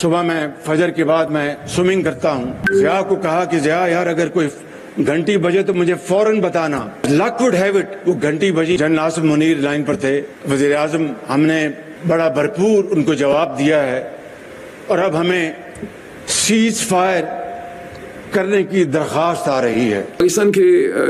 सुबह मैं फजर के बाद मैं स्विमिंग करता हूँ। ज़िया को कहा कि ज़िया यार अगर कोई घंटी बजे तो मुझे फौरन बताना। लक वुड हैव इट, वो घंटी बजी, जनरल आसिम मुनीर लाइन पर थे, वज़ीर आज़म। हमने बड़ा भरपूर उनको जवाब दिया है और अब हमें सीज फायर करने की दरख्वास्त आ रही है। पाकिस्तान के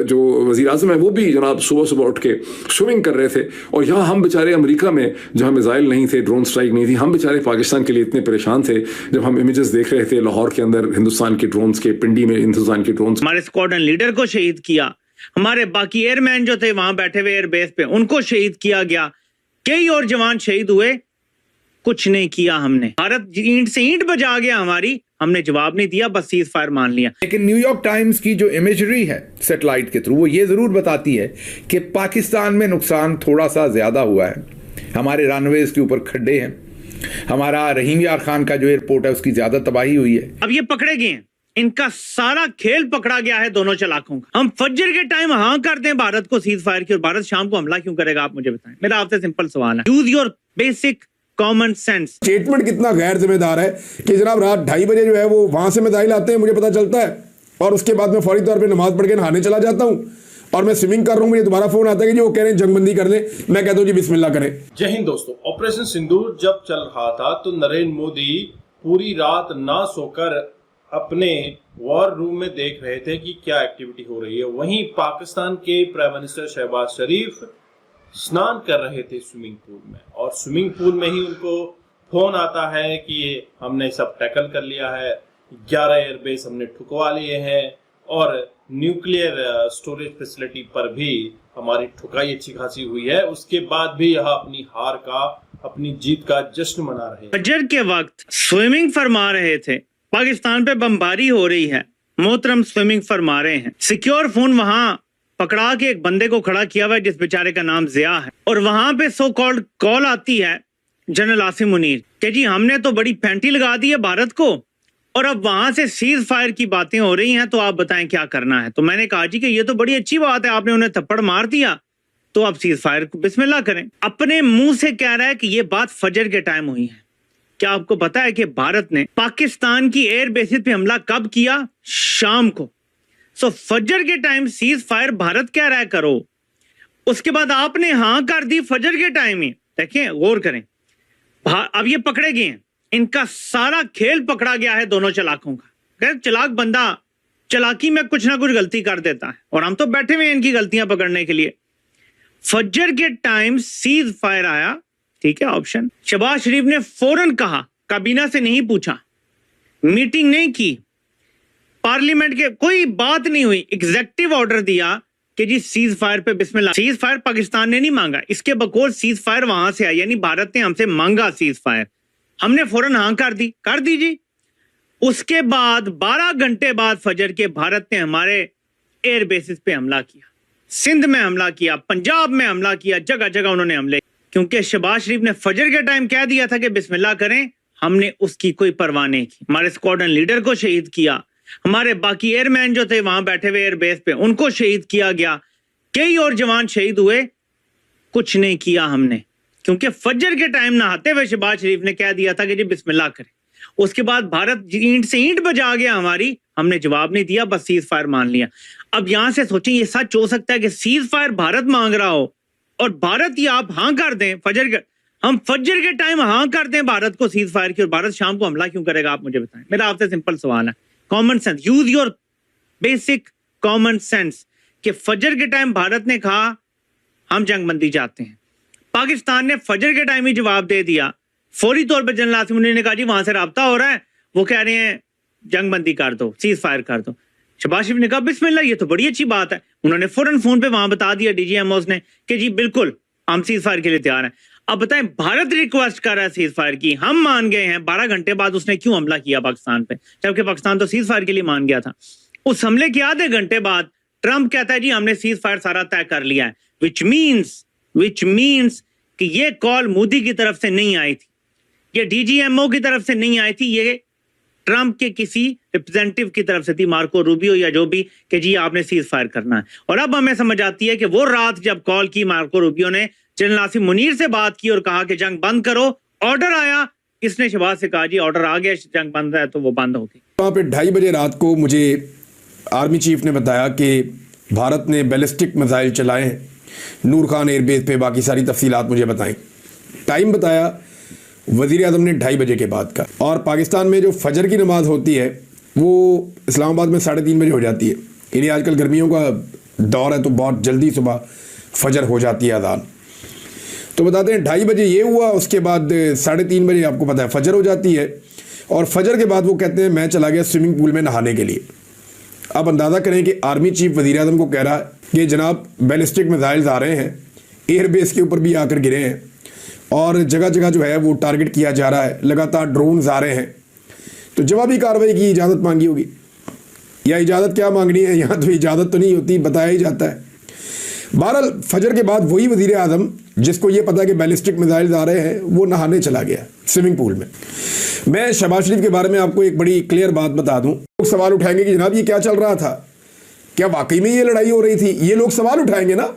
जो वज़ीर आज़म है वो भी जनाब सुबह सुबह उठ के स्विमिंग कर रहे थे और यहाँ हम बेचारे अमेरिका में जहाँ मिसाइल नहीं थे, ड्रोन स्ट्राइक नहीं थी, हम बेचारे पाकिस्तान के लिए इतने परेशान थे जब हम इमेजेस देख रहे थे लाहौर के अंदर हिंदुस्तान के ड्रोन्स के, पिंडी में हिंदुस्तान के ड्रोन्स। हमारे स्क्वाड्रन लीडर को शहीद किया, हमारे बाकी एयरमैन जो थे वहां बैठे हुए एयरबेस पे उनको शहीद किया गया, कई और जवान शहीद हुए, कुछ नहीं किया हमने। भारत ईंट से ईंट बजा गया हमारी, हमने जवाब नहीं दिया, बस सीज फायर मान लिया। लेकिन न्यूयॉर्क टाइम्स की जो इमेजरी है सैटेलाइट के थ्रू वो ये जरूर बताती है कि पाकिस्तान में नुकसान थोड़ा सा ज्यादा हुआ है। हमारे रनवेज के ऊपर खड्डे हैं, हमारा रहीम यार खान का जो एयरपोर्ट है उसकी ज्यादा तबाही हुई है। अब ये पकड़े गए हैं, इनका सारा खेल पकड़ा गया है दोनों चलाकों का। हम फज्र के टाइम हाँ कर दें भारत को सीज फायर की और भारत शाम को हमला क्यों करेगा, आप मुझे बताएं। मेरा आपसे सिंपल सवाल है, use your basic common sense. Statement कितना गैर जिम्मेदार है कि जनाब रात 2:30 बजे जो है वो वहां से मिसाइल आते हैं, मुझे पता चलता है और उसके बाद मैं फौरी तौर पे नमाज पढ़ के नहाने चला जाता हूँ और मैं स्विमिंग कर रहा हूँ, मुझे दोबारा फोन आता है कि जी वो कह रहे हैं जंगबंदी कर लें। मैं कहता हूँ जी बिस्मिल्लाह करें। जय हिंद दोस्तों। ऑपरेशन सिंदूर जब चल रहा था तो नरेंद्र मोदी पूरी रात ना सोकर अपने वॉर रूम में देख रहे थे कि क्या एक्टिविटी हो रही है। वहीं पाकिस्तान के प्राइम मिनिस्टर शहबाज शरीफ स्नान कर रहे थे स्विमिंग पूल में और स्विमिंग पूल में ही उनको फोन आता है कि हमने सब टैकल कर लिया है, 11 एयरबेस हमने ठुकवा लिए हैं और न्यूक्लियर स्टोरेज फैसिलिटी पर भी हमारी ठुकाई अच्छी खासी हुई है। उसके बाद भी यह अपनी हार का, अपनी जीत का जश्न मना रहे हैं। फजर के वक्त स्विमिंग फरमा रहे थे, पाकिस्तान पे बमबारी हो रही है, मोहतरम स्विमिंग फरमा रहे हैं। सिक्योर फोन वहां पकड़ा के एक बंदे को खड़ा किया हुआ है जिस बेचारे का नाम ज़िया है, और वहां पे सो कॉल्ड कॉल आती है जनरल आसिम मुनीर कि जी हमने तो बड़ी फैंटी लगा दी है भारत को और अब वहां से सीज फायर की बातें हो रही हैं, तो आप बताएं क्या करना है। तो मैंने कहा जी कि ये तो बड़ी अच्छी बात है, आपने उन्हें थप्पड़ मार दिया तो आप सीज फायर को बिस्मिल्लाह करें। अपने मुंह से कह रहा है कि ये बात फजर के टाइम हुई है। क्या आपको पता है कि भारत ने पाकिस्तान की एयर बेसिस पे हमला कब किया? शाम को। सो फजर के टाइम सीज फायर भारत कह रहा है करो, उसके बाद आपने हाँ कर दी फजर के टाइम ही। देखें, गौर करें, अब ये पकड़े गए हैं, इनका सारा खेल पकड़ा गया है दोनों चलाकों का। चलाक बंदा चलाकी में कुछ ना कुछ गलती कर देता है और हम तो बैठे हुए हैं इनकी गलतियां पकड़ने के लिए। फजर के टाइम सीज फायर आया, ठीक है, ऑप्शन। शहबाज शरीफ ने फौरन कहा, काबीना से नहीं पूछा, मीटिंग नहीं की, पार्लियामेंट के कोई बात नहीं हुई, एग्जेक्टिव ऑर्डर दिया कि जी सीज फायर पे बिस्मिल्लाह। सीज फायर पाकिस्तान ने नहीं मांगा, इसके बकौल सीज फायर वहां से आया, यानी भारत ने हमसे मांगा सीज फायर, हमने फौरन हाँ कर दी जी। उसके बाद 12 घंटे बाद फजर के भारत ने हमारे एयर बेसिस पे हमला किया, सिंध में हमला किया, पंजाब में हमला किया, जगह जगह उन्होंने हमले। क्योंकि शहबाज शरीफ ने फजर के टाइम कह दिया था कि बिस्मिल्लाह करें, हमने उसकी कोई परवाह नहीं की। हमारे स्क्वाड्रन लीडर को शहीद किया, हमारे बाकी एयरमैन जो थे वहां बैठे हुए एयरबेस पे उनको शहीद किया गया, कई और जवान शहीद हुए, कुछ नहीं किया हमने। क्योंकि फजर के टाइम नहाते हुए शहबाज शरीफ ने कह दिया था कि जी बिस्मिल्लाह करें। उसके बाद भारत ईंट से ईंट बजा गया हमारी, हमने जवाब नहीं दिया, बस सीज फायर मान लिया। अब यहां से सोचें, ये सच हो सकता है कि सीज फायर भारत मांग रहा हो और भारत ही आप हाँ कर दें हम फजर के टाइम हाँ कर दें भारत को सीज फायर की और भारत शाम को हमला क्यों करेगा, आप मुझे बताएं। मेरा आपसे सिंपल सवाल है, common sense, use your basic common sense. कि फजर के टाइम भारत ने कहा हम जंगबंदी चाहते हैं, पाकिस्तान ने फजर के टाइम ही जवाब दे दिया, फौरी तौर पर जनरल आसिम मुनीर ने कहा जी वहां से राब्ता हो रहा है, वो कह रहे हैं जंगबंदी कर दो, सीज फायर कर दो। शहबाज शरीफ ने कहा बिस्मिल्लाह, ये तो बड़ी अच्छी बात है। उन्होंने फौरन फोन पे वहां बता दिया डीजीएमओस ने कि जी बिल्कुल हम सीज फायर के लिए तैयार हैं। अब बताएं, भारत रिक्वेस्ट कर रहा है सीज फायर की, हम मान गए हैं, 12 घंटे बाद उसने क्यों हमला किया पाकिस्तान पे, जबकि पाकिस्तान तो सीज फायर के लिए मान गया था। उस हमले के आधे घंटे बाद ट्रंप कहता है जी हमने सीज फायर सारा तय कर लिया है, विच मीन्स कि ये कॉल मोदी की तरफ से नहीं आई थी, ये डीजीएमओ की तरफ से नहीं आई थी, ये ट्रंप के किसी रिप्रेजेंटेटिव की तरफ से थी, मार्को रूबियो या जो भी, कि जी आपने सीज फायर करना है। और अब हमें समझ आती है कि वो रात जब कॉल की मार्को रूबियो ने जनरल आसिम मुनीर से बात की और कहा कि जंग बंद करो, ऑर्डर आया इसने शहबाज से कहा जी ऑर्डर आ गया, जंग बंद है, तो वो बंद होगी। वहाँ पे 2:30 बजे रात को मुझे आर्मी चीफ ने बताया कि भारत ने बैलिस्टिक मिसाइल चलाए हैं नूर खान एयरबेस पे। बाकी सारी तफसीलात मुझे बताएं। टाइम बताया वज़ीर आज़म ने 2:30 बजे के बाद का। और पाकिस्तान में जो फजर की नमाज होती है वो इस्लामाबाद में 3:30 बजे हो जाती है। यानी आजकल गर्मियों का दौर है तो बहुत जल्दी सुबह फजर हो जाती है अजान। तो बताते हैं 2:30 बजे ये हुआ, उसके बाद 3:30 बजे आपको पता है फजर हो जाती है। और फजर के बाद वो कहते हैं मैं चला गया स्विमिंग पूल में नहाने के लिए। अब अंदाज़ा करें कि आर्मी चीफ वज़ीर आज़म को कह रहा है कि जनाब बैलिस्टिक मिसाइल्स आ रहे हैं, एयरबेस के ऊपर भी आकर गिरे हैं और जगह जगह जो है वो टारगेट किया जा रहा है, लगातार ड्रोन्स आ रहे हैं। तो जवाबी कार्रवाई की इजाज़त मांगी होगी, या इजाज़त क्या मांगनी है, यहाँ तो इजाज़त तो नहीं होती, बताया ही जाता है। बहरहाल फजर के बाद वही वज़ीर आज़म जिसको ये पता है कि बैलिस्टिक मिसाइल्स आ रहे हैं वो नहाने चला गया स्विमिंग पूल में। मैं शहबाज शरीफ के बारे में आपको एक बड़ी क्लियर बात बता दूं। लोग सवाल उठाएंगे कि जनाब ये क्या चल रहा था, क्या वाकई में ये लड़ाई हो रही थी, ये लोग सवाल उठाएंगे ना।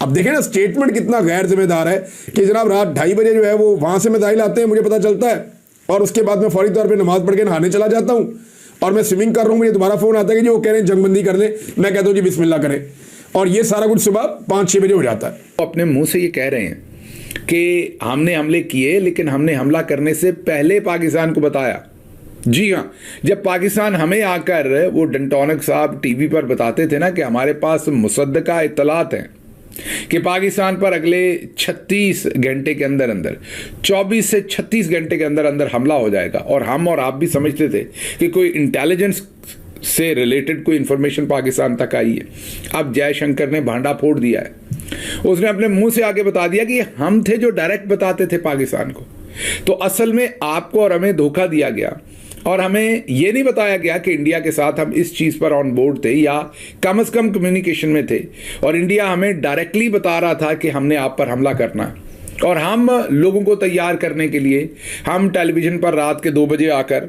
अब देखें ना स्टेटमेंट कितना गैर जिम्मेदार है कि जनाब रात 2:30 बजे जो है वो वहां से मिसाइल आते हैं, मुझे पता चलता है और उसके बाद मैं फौरी तौर पर नमाज पढ़ के नहाने चला जाता हूँ और मैं स्विमिंग कर रहा हूँ, मुझे दोबारा फोन आता है कि जी वो कह रहे हैं जंगबंदी कर लें, मैं कहता हूँ जी बिस्मिल्लाह करें, और ये सारा कुछ सुबह 5-6 बजे हो जाता है। वो अपने मुंह से ये कह रहे हैं कि हमने हमले किए, लेकिन हमने हमला करने से पहले पाकिस्तान को बताया। जी हाँ, जब पाकिस्तान हमें आकर वो डंटोनक साहब टीवी पर बताते थे ना कि हमारे पास मुसद्दका इत्तलात हैं कि पाकिस्तान पर अगले 36 घंटे के अंदर अंदर 24 से 36 घंटे के अंदर अंदर हमला हो जाएगा, और हम और आप भी समझते थे कि कोई इंटेलिजेंस से रिलेटेड कोई इंफॉर्मेशन पाकिस्तान तक आई है। अब जयशंकर ने भांडा फोड़ दिया है, उसने अपने मुंह से आगे बता दिया कि हम थे जो डायरेक्ट बताते थे पाकिस्तान को। तो असल में आपको और हमें धोखा दिया गया और हमें यह नहीं बताया गया कि इंडिया के साथ हम इस चीज़ पर ऑन बोर्ड थे या कम से कम कम्युनिकेशन में थे, और इंडिया हमें डायरेक्टली बता रहा था कि हमने आप पर हमला करना है। और हम लोगों को तैयार करने के लिए हम टेलीविज़न पर रात के 2 बजे आकर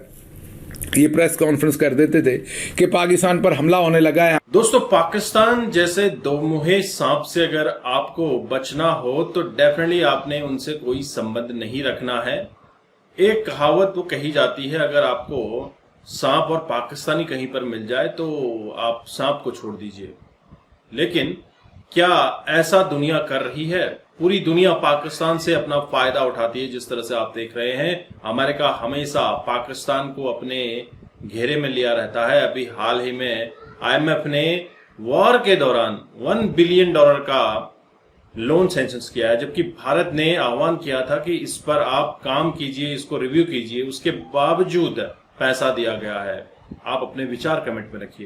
ये प्रेस कॉन्फ्रेंस कर देते थे कि पाकिस्तान पर हमला होने लगा है। दोस्तों, पाकिस्तान जैसे दो मुहे सांप से अगर आपको बचना हो तो डेफिनेटली आपने उनसे कोई संबंध नहीं रखना है। एक कहावत वो कही जाती है, अगर आपको सांप और पाकिस्तानी कहीं पर मिल जाए तो आप सांप को छोड़ दीजिए। लेकिन क्या ऐसा दुनिया कर रही है? पूरी दुनिया पाकिस्तान से अपना फायदा उठाती है। जिस तरह से आप देख रहे हैं, अमेरिका हमेशा पाकिस्तान को अपने घेरे में लिया रहता है। अभी हाल ही में IMF ने वॉर के दौरान $1 बिलियन का लोन सैंक्शन किया है, जबकि भारत ने आह्वान किया था कि इस पर आप काम कीजिए, इसको रिव्यू कीजिए। उसके बावजूद पैसा दिया गया है। आप अपने विचार कमेंट में रखिए।